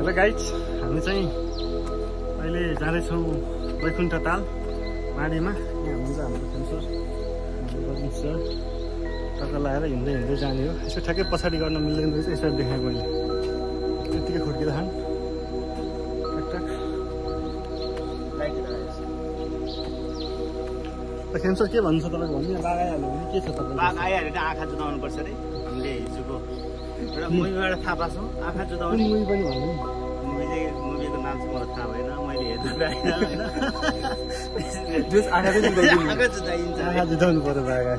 Hello guys, हामी चाहिँ अहिले जाँदैछौँ बैकुण्ठ ताल माडीमा। यहाँ हुन्छ हाम्रो सेन्सर सर टक्क लगाएर हिँड्दै हिँड्दै जाने हो। यसो ठ्याक्कै पछाडि गर्न मिल्दैन रहेछ, यसरी देखाएको मैले। त्यत्तिकै खुड्किँदा खान् सेन्सर के भन्नु छ तपाईँको? भन्नु यहाँ बाघ आइहाल्यो भने के छ तपाईँ? बाघ आइहाल्यो भने आँखा जुदाउनु पर्छ अरे। हामीले हिजोको एउटा मुभीबाट थाहा पाएको छौँ, आँखा जुदाउने मुभी पनि भन्नु। मुभीको नाम चाहिँ मलाई थाहा भएन, मैले हेर्नु पाइनँ होइन। आँखा जुदाउनु पर्यो बाघ आयो।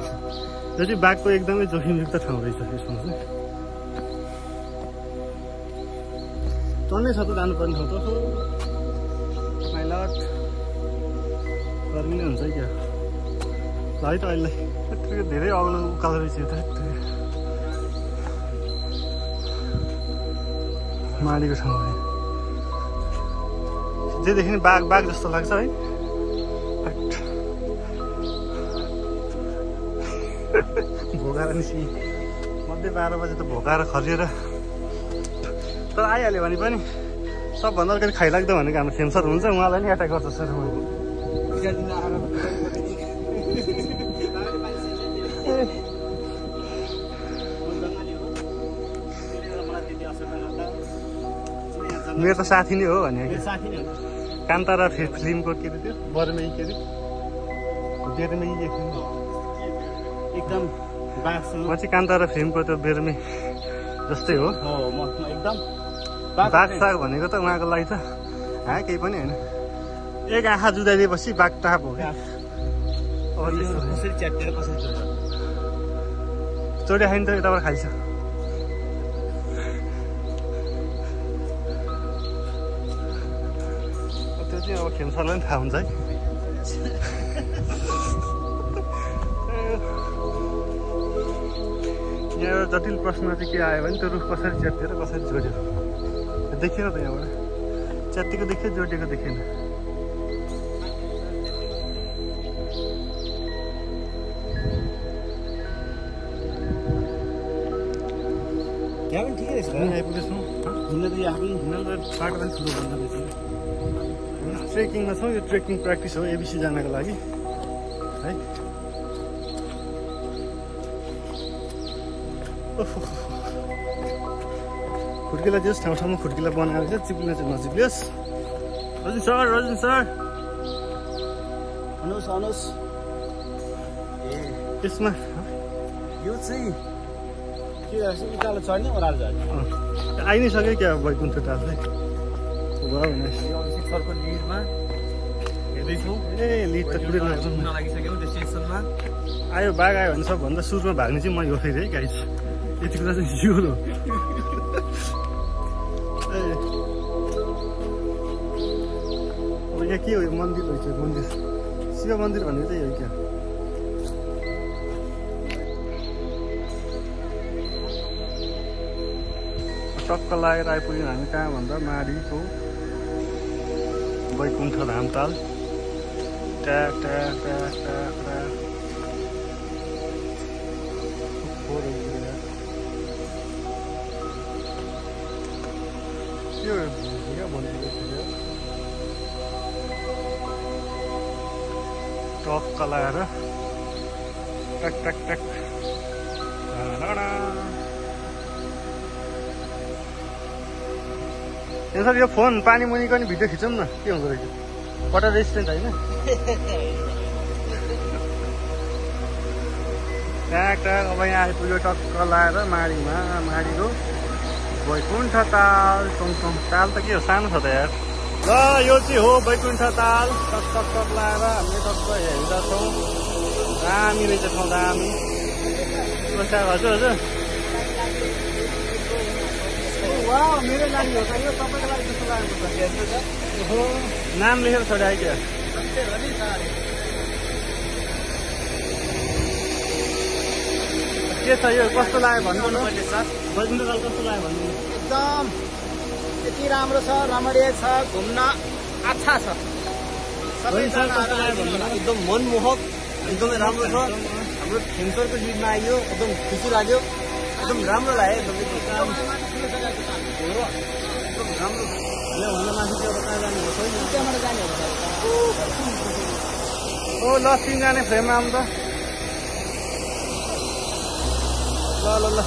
त्यो चाहिँ बाघको एकदमै जोखिमयुक्त ठाउँ रहेछ यसमा चाहिँ। टन्नै छ त जानुपर्ने ठाउँ त। माइलट गर्मी नै हुन्छ क्या है त। अहिले धेरै अग्लो उकालो रहेछ यो त। माडीको ठाउँ जेदेखि नि बाघ बाघ जस्तो लाग्छ है। भोकाएर निस्कि मध्ये 12 बजे त भोकाएर खरिएर तर आइहाल्यो भने पनि सबभन्दा अलिकति खाइलाग्दो भनेको हाम्रो सेन्सर हुन्छ, उहाँलाई नि एट्याक गर्छ सर। मेरो त साथी नै हो भने कान्तारा फिल्मको के अरे त्यो बर्मेई के अरे बेरमेई एकदम म चाहिँ कान्तारा फिल्मको त्यो बेरमेई जस्तै हो। एकदम बाघ साग भनेको त उहाँको लागि त केही पनि होइन। एक आँखा जुदाइदिएपछि बाघ टाप हो क्या। कसरी च्याटेर कसरी चोड्या खाइन त यताबाट खाइन्छ। त्यो चाहिँ अब खेमसरलाई पनि थाहा हुन्छ है। यहाँ एउटा जटिल प्रश्न चाहिँ के आयो भने त्यो रुख कसरी च्यातेर कसरी जोड्यो देखिएन त। यहाँबाट च्यातेको देखियो, जोडिएको देखिएन। यहाँ पनि ठिकै रहेछ। आइपुगेछौँ। हिँड्न त यहाँ पनि बाटो पनि ठुलो बन्द रहेछ। ट्रेकिङमा छौँ। यो ट्रेकिङ प्र्याक्टिस हो एबिसी जानको लागि है। खुड्किला दियोस्, ठाउँ ठाउँमा खुड्किला बनाएर चाहिँ चिप्लिन चाहिँ नचिप्लियोस्। रजिन सर, रजिन सर भन्नुहोस् भन्नुहोस्। यसमा यो चाहिँ के उकालो चढ्ने ओह्रालो चढ्ने आइ नै सक्यो क्या बैकुण्ठ ताल चाहिँ। सरको लिडमा हेर्दैछौँ। ए लिड त पुरै लागिसक्यौँ त्यो स्टेसनमा। आयो बाघ आयो भने सबभन्दा सुरुमा भाग्ने चाहिँ म यो फेरि है गाइस। यति कुरा चाहिँ यो हो। अब यहाँ के हो यो मन्दिर रहेछ? मन्दिर शिव मन्दिर भन्ने चाहिँ हो क्या। टक्क लागेर आइपुग्यौँ हामी कहाँ भन्दा माडीको बैकुण्ठ धाम ताल। ट्याक ट्याक ट्याक ट्याक ट्याक टक्क लगाएर ट्याक ट्याक ट्याक सर यो फोन पानी मुनिको नि भिडियो खिचौँ न, के हुँदो रहेछ? वाटर रेजिस्टेन्ट होइन? ट्याक ट्याक अब यहाँ आइपुग्यो टक्क लगाएर माडीमा। माडीको बैकुण्ठ ताल। टङटङ ताल त के हो, सानो छ त यार। ल यो चाहिँ हो बैकुण्ठ ताल। टक टक टक लगाएर हामीले टक्क हेर्दा छौँ। दामी रहेछ ठाउँ, दामी। हजुर हजुर मेरो लागि हो त यो, तपाईँको लागि जस्तो लाग्नु छ। नाम लेखेर छोडायो क्या। के छ यो कस्तो लाग्यो भन्नु न पर्ने सर बैकुण्ठ ताल कस्तो लाग्यो भन्नु न एकदम यति राम्रो छ रमणीय छ घुम्न अच्छा छ सबै कस्तो लाग्यो भन्नु न एकदम मनमोहक एकदमै राम्रो छ हाम्रो खेमसरको जितमा आइयो एकदम खुसी लाग्यो एकदम राम्रो लाग्यो एकदम राम्रो योभन्दा माथि चाहिँ अब कहाँ जानु हो छैन त्यहाँबाट जाने हो ओ ल तिनजना फ्रेममा आउनु त ल ल ल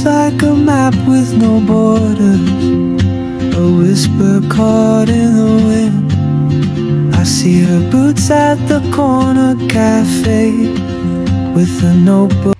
Like a map with no borders, a whisper caught in the wind. I see her boots at the corner cafe with a notebook.